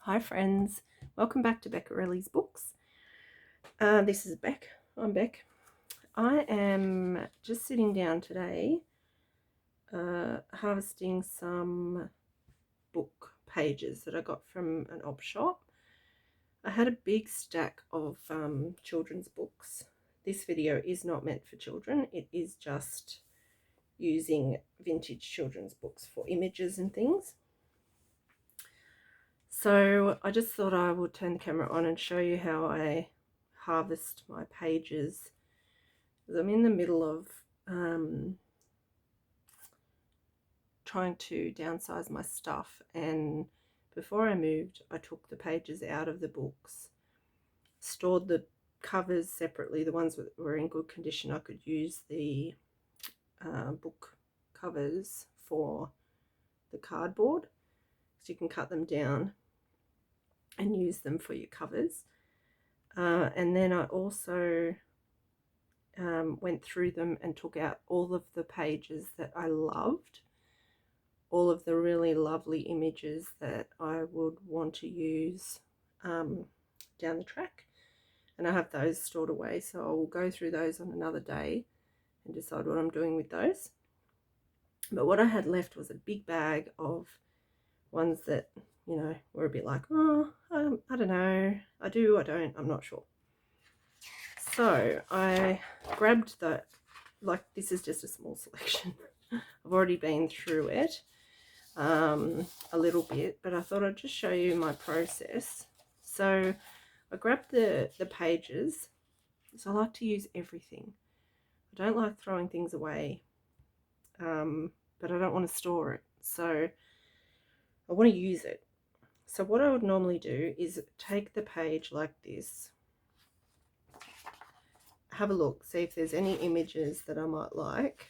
Hi friends, welcome back to Beccarelli's Books. This is Beck. I'm Beck. I am just sitting down today harvesting some book pages that I got from an op shop. I had a big stack of children's books. This video is not meant for children. It is just using vintage children's books for images and things. So I just thought I would turn the camera on and show you how I harvest my pages. I'm in the middle of trying to downsize my stuff, and before I moved I took the pages out of the books, stored the covers separately. The ones that were in good condition, I could use the book covers for the cardboard, so you can cut them down and use them for your covers. And then I also went through them and took out all of the pages that I loved, all of the really lovely images that I would want to use down the track, and I have those stored away, so I'll go through those on another day and decide what I'm doing with those. But what I had left was a big bag of ones that, you know, were a bit like, oh, I don't know, I do, I don't, I'm not sure. So I grabbed the, like, this is just a small selection. I've already been through it a little bit, but I thought I'd just show you my process. So I grabbed the pages. So I like to use everything. I don't like throwing things away, but I don't want to store it. So I want to use it. So what I would normally do is take the page like this, have a look, see if there's any images that I might like,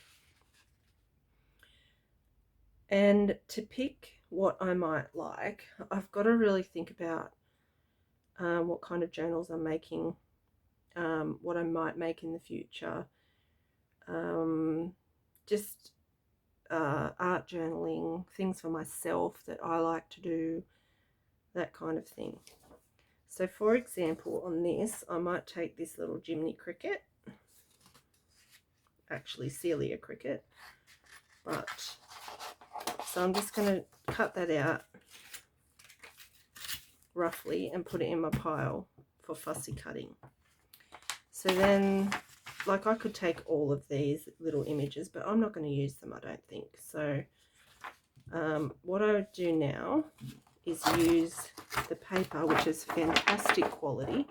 and to pick what I might like, I've got to really think about what kind of journals I'm making, what I might make in the future, just art journaling, things for myself that I like to do, that kind of thing. So for example, on this, I might take this little Jiminy Cricket, actually Celia Cricket, but so I'm just going to cut that out roughly and put it in my pile for fussy cutting. So then, like, I could take all of these little images, but I'm not going to use them, I don't think. So what I would do now is use the paper, which is fantastic quality.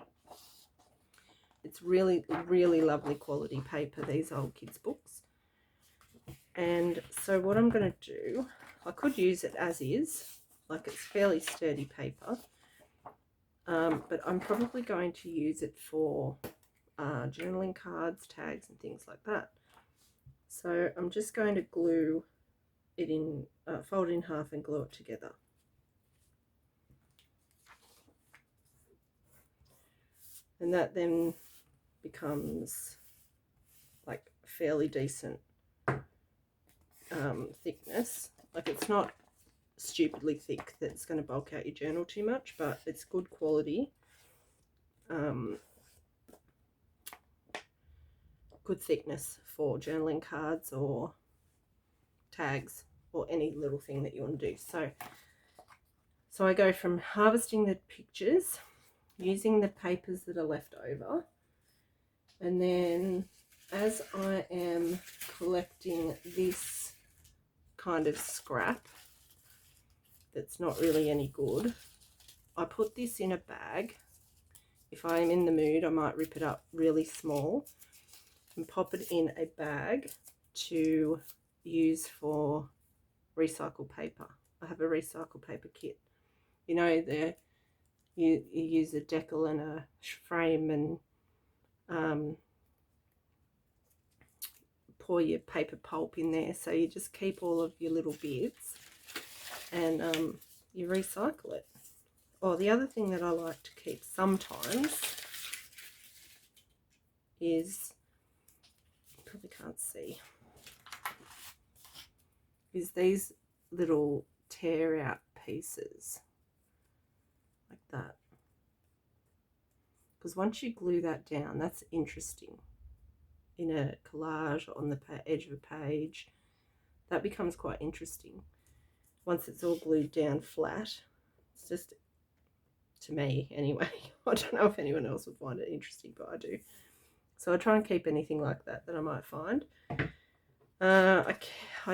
It's really, really lovely quality paper, these old kids' books. And so what I'm going to do, I could use it as is, like it's fairly sturdy paper, but I'm probably going to use it for journaling cards, tags, and things like that. So I'm just going to glue it in, fold it in half and glue it together. And that then becomes like fairly decent thickness. Like, it's not stupidly thick that's going to bulk out your journal too much, but it's good quality, good thickness for journaling cards or tags or any little thing that you want to do. So I go from harvesting the pictures, using the papers that are left over, and then as I am collecting this kind of scrap that's not really any good, I put this in a bag. If I'm in the mood, I might rip it up really small and pop it in a bag to use for recycled paper. I have a recycled paper kit. You know, you use a decal and a frame and pour your paper pulp in there. So you just keep all of your little bits and you recycle it. Oh, the other thing that I like to keep sometimes is, you probably can't see, is these little tear out pieces. because once you glue that down, that's interesting in a collage on the edge of a page. That becomes quite interesting once it's all glued down flat. It's just, to me anyway. I don't know if anyone else would find it interesting, but I do. So I try and keep anything like that I might find. I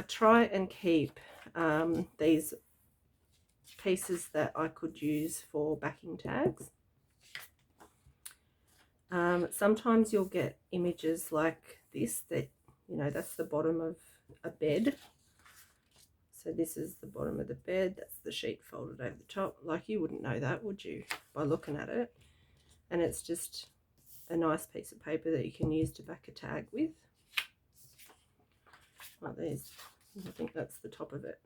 try and keep these pieces that I could use for backing tags. Sometimes you'll get images like this that, you know, that's the bottom of a bed. So this is the bottom of the bed, that's the sheet folded over the top. Like, you wouldn't know that, would you, by looking at it? And it's just a nice piece of paper that you can use to back a tag with. Like these. I think that's the top of it.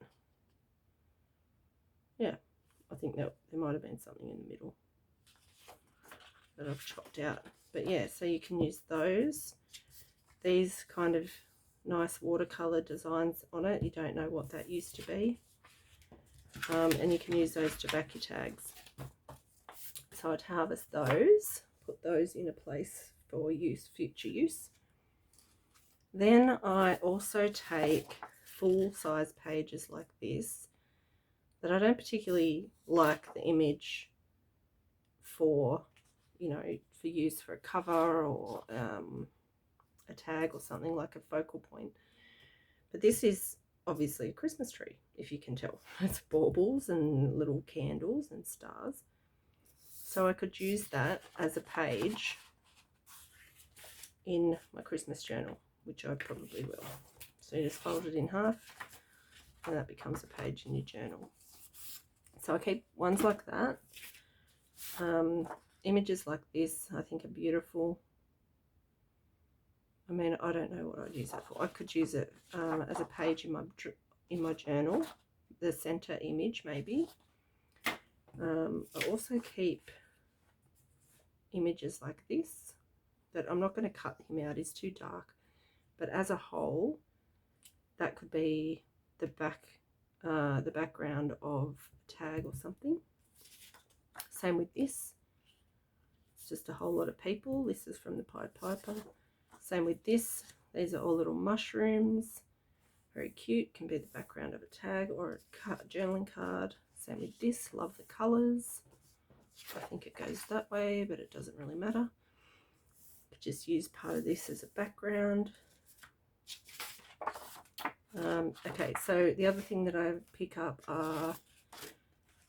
Yeah, I think that there might have been something in the middle that I've chopped out. But yeah, so you can use those. These kind of nice watercolor designs on it. You don't know what that used to be. And you can use those to back your tags. So I'd harvest those, put those in a place for use, future use. Then I also take full-size pages like this that I don't particularly like the image for, you know, for use for a cover or a tag or something, like a focal point. But this is obviously a Christmas tree, if you can tell. It's baubles and little candles and stars. So I could use that as a page in my Christmas journal, which I probably will. So you just fold it in half and that becomes a page in your journal. So I keep ones like that. Images like this I think are beautiful. I mean, I don't know what I'd use that for. I could use it as a page in my journal, the center image maybe. I also keep images like this that I'm not going to cut him out, he's too dark, but as a whole that could be the background of a tag or something. Same with this, it's just a whole lot of people. This is from the Pied Piper. Same with this, these are all little mushrooms, very cute, can be the background of a tag or a journaling card. Same with this, love the colors. I think it goes that way, but it doesn't really matter. Just use part of this as a background. Okay, so the other thing that I pick up are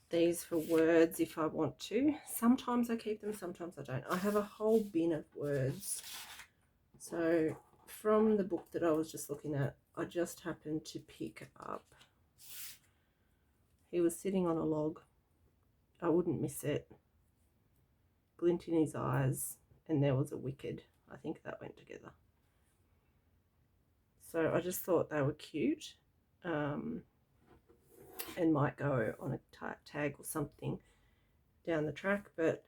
these for words if I want to. Sometimes I keep them, sometimes I don't. I have a whole bin of words. So from the book that I was just looking at, I just happened to pick up, he was sitting on a log, I wouldn't miss it, glint in his eyes, and there was a wicked. I think that went together. So I just thought they were cute, and might go on a tag or something down the track. But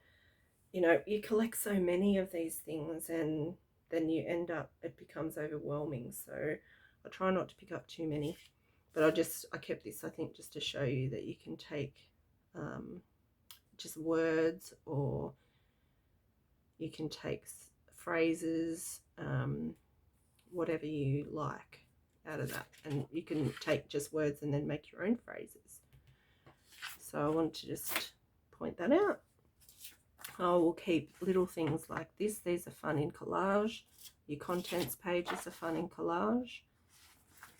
you know, you collect so many of these things and then you end up, it becomes overwhelming. So I try not to pick up too many, but I kept this, I think, just to show you that you can take just words, or you can take phrases, whatever you like out of that, and you can take just words and then make your own phrases. So I wanted to just point that out. I will keep little things like this. These are fun in collage. Your contents pages are fun in collage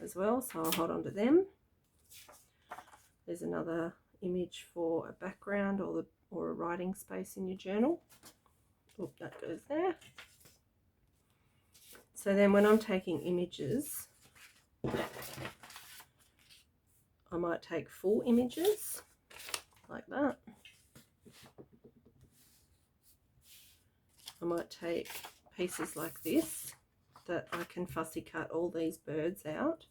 as well, so I'll hold on to them. There's another image for a background or a writing space in your journal. Oop, that goes there. So then when I'm taking images, I might take full images like that. I might take pieces like this that I can fussy cut all these birds out,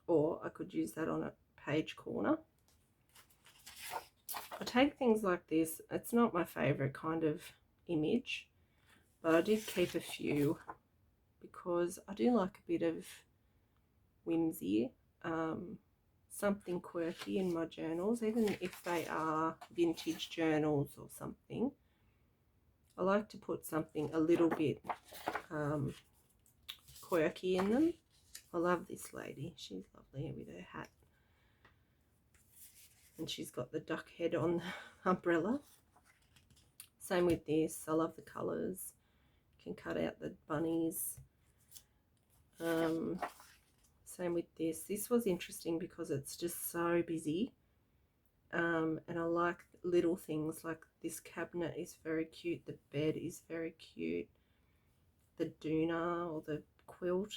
or I could use that on a page corner. I take things like this. It's not my favorite kind of image, but I did keep a few because I do like a bit of whimsy, something quirky in my journals, even if they are vintage journals or something. I like to put something a little bit quirky in them. I love this lady. She's lovely with her hat. And she's got the duck head on the umbrella. Same with this. I love the colours. Can cut out the bunnies. Same with this. This was interesting because it's just so busy. And I like little things like this cabinet is very cute. The bed is very cute. The doona or the quilt.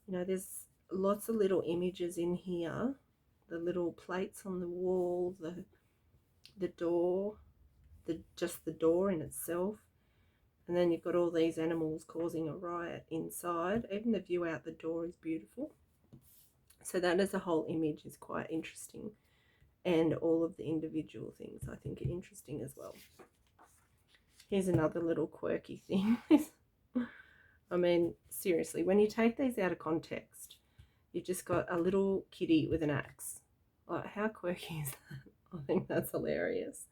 You know, there's lots of little images in here. The little plates on the wall, the door, just the door in itself. And then you've got all these animals causing a riot inside. Even the view out the door is beautiful. So that as a whole image is quite interesting. And all of the individual things I think are interesting as well. Here's another little quirky thing. I mean, seriously, when you take these out of context, you've just got a little kitty with an axe. Like, how quirky is that? I think that's hilarious.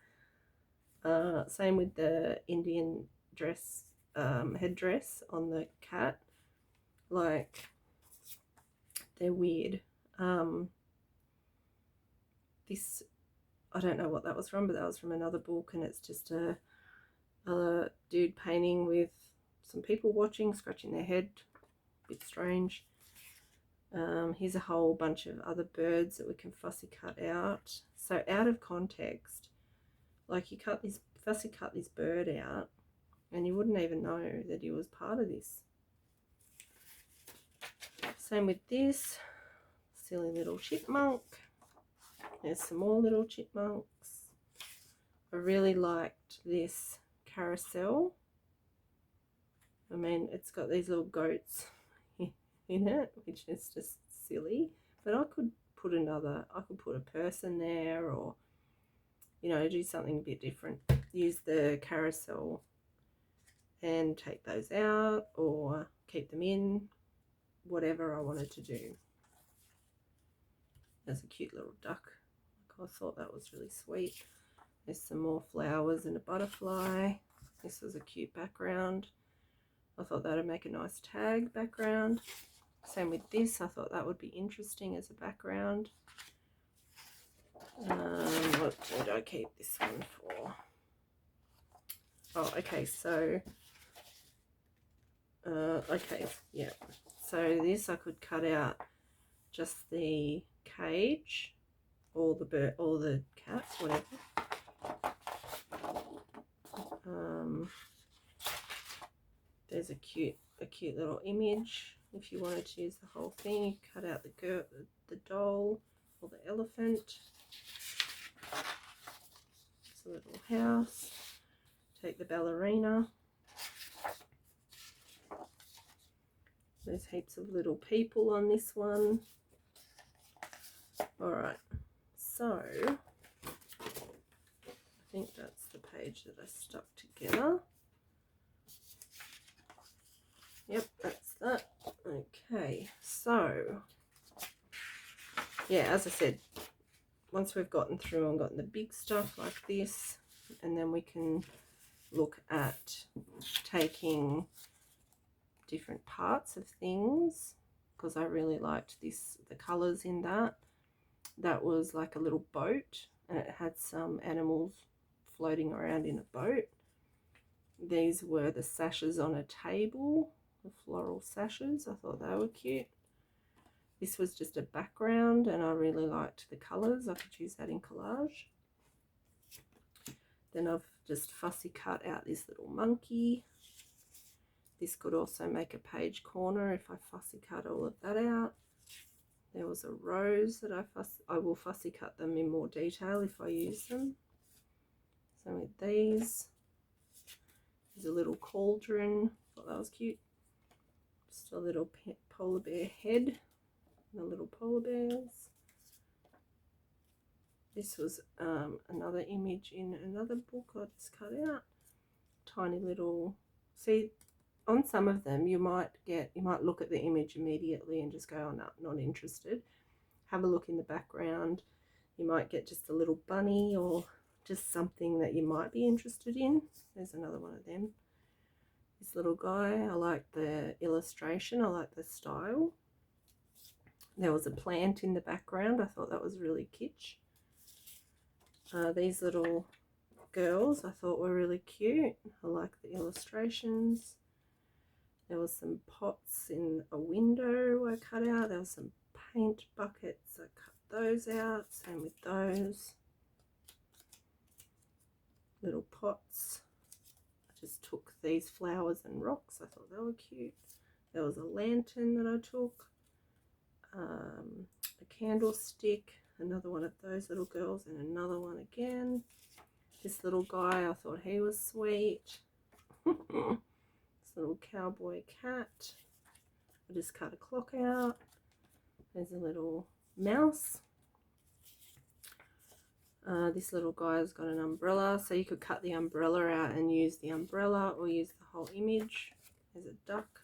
Same with the Indian dress, headdress on the cat. Like, they're weird. This, I don't know what that was from, but that was from another book, and it's just a dude painting with some people watching, scratching their head. A bit strange. Here's a whole bunch of other birds that we can fussy cut out. So out of context, like you fussy cut this bird out and you wouldn't even know that he was part of this. Same with this silly little chipmunk. There's some more little chipmunks. I really liked this carousel. I mean, it's got these little goats in it, which is just silly, but I could put a person there, or, you know, do something a bit different. Use the carousel and take those out or keep them in, whatever I wanted to do. There's a cute little duck. I thought that was really sweet. There's some more flowers and a butterfly. This was a cute background. I thought that would make a nice tag background. Same with this. I thought that would be interesting as a background. What did I keep this one for? Oh, okay, so okay, yeah. So this I could cut out just the cage, or the bird, or the cat, whatever. There's a cute little image. If you wanted to use the whole thing, you cut out the doll or the elephant. It's a little house. Take the ballerina. There's heaps of little people on this one. Alright, so I think that's the page that I stuck together. Yep, that's that. Okay, so yeah, as I said, once we've gotten through and gotten the big stuff like this, and then we can look at taking different parts of things, because I really liked the colours in that. That was like a little boat, and it had some animals floating around in a boat. These were the sashes on a table, the floral sashes. I thought they were cute. This was just a background, and I really liked the colours. I could use that in collage. Then I've just fussy cut out this little monkey. This could also make a page corner if I fussy cut all of that out. There was a rose that I will fussy cut them in more detail if I use them. So with these, there's a little cauldron. Thought that was cute. Just a little polar bear head and the little polar bears. This was another image in another book I just cut out. Tiny little, see, on some of them you might look at the image immediately and just go, oh no, not interested. Have a look in the background. You might get just a little bunny or just something that you might be interested in. There's another one of them. This little guy, I like the illustration, I like the style. There was a plant in the background. I thought that was really kitsch. These little girls I thought were really cute. I like the illustrations. There was some pots in a window I cut out. There was some paint buckets. I cut those out. Same with those little pots. I just took these flowers and rocks. I thought they were cute. There was a lantern that I took. A candlestick. Another one of those little girls and another one again. This little guy, I thought he was sweet. This little cowboy cat. I just cut a clock out. There's a little mouse. This little guy's got an umbrella, so you could cut the umbrella out and use the umbrella or use the whole image. There's a duck.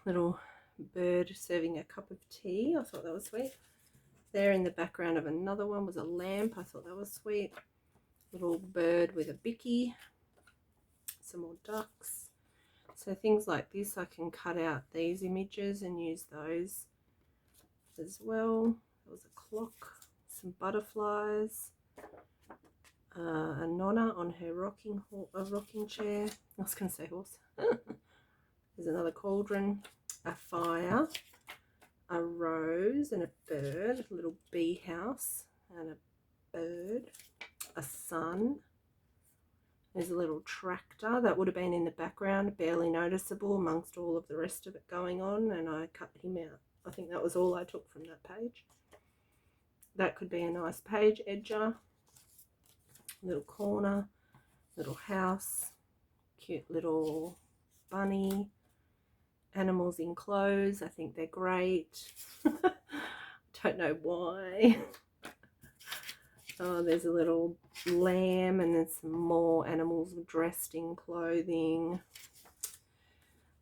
Little bird serving a cup of tea. I thought that was sweet. There in the background of another one was a lamp. I thought that was sweet. Little bird with a bicky. Some more ducks. So things like this, I can cut out these images and use those as well. There was a clock, some butterflies, a nonna on her rocking chair. I was going to say horse. There's another cauldron, a fire, a rose and a bird, a little bee house and a bird, a sun. There's a little tractor that would have been in the background, barely noticeable amongst all of the rest of it going on, and I cut him out. I think that was all I took from that page. That could be a nice page edger. Little corner, little house, cute little bunny. Animals in clothes, I think they're great. Don't know why. Oh, there's a little lamb and there's some more animals dressed in clothing.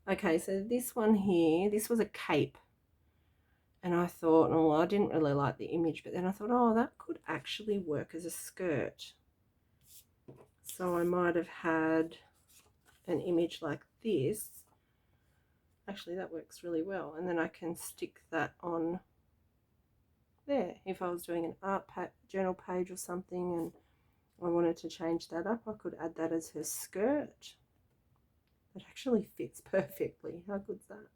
Okay, so this one here, this was a cape. And I thought, oh, I didn't really like the image, but then I thought, oh, that could actually work as a skirt. So I might have had an image like this. Actually, that works really well. And then I can stick that on there. If I was doing an art journal page or something and I wanted to change that up, I could add that as her skirt. It actually fits perfectly. How good's that?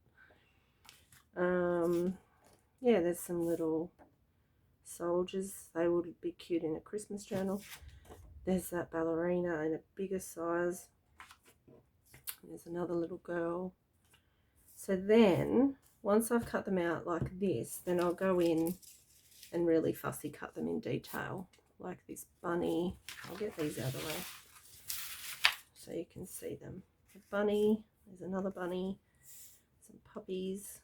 Yeah, there's some little soldiers. They would be cute in a Christmas journal. There's that ballerina in a bigger size. There's another little girl. So then, once I've cut them out like this, then I'll go in and really fussy cut them in detail, like this bunny. I'll get these out of the way so you can see them. A bunny, there's another bunny, some puppies,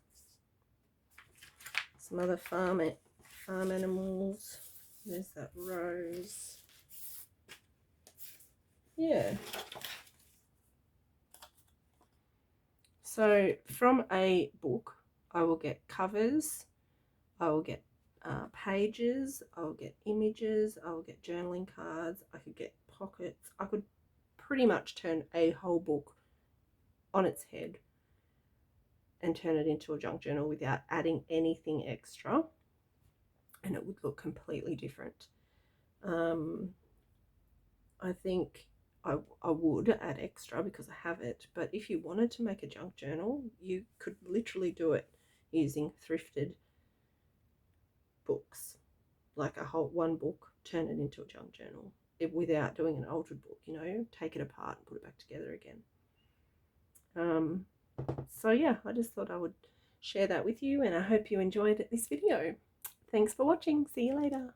some other farm animals. There's that rose. Yeah. So from a book, I will get covers, I will get pages, I will get images, I will get journaling cards, I could get pockets. I could pretty much turn a whole book on its head and turn it into a junk journal without adding anything extra, and it would look completely different. I think I would add extra because I have it, but if you wanted to make a junk journal, you could literally do it using thrifted books, like a whole one book, turn it into a junk journal without doing an altered book, you know, take it apart and put it back together again. So yeah, I just thought I would share that with you, and I hope you enjoyed this video. Thanks for watching. See you later.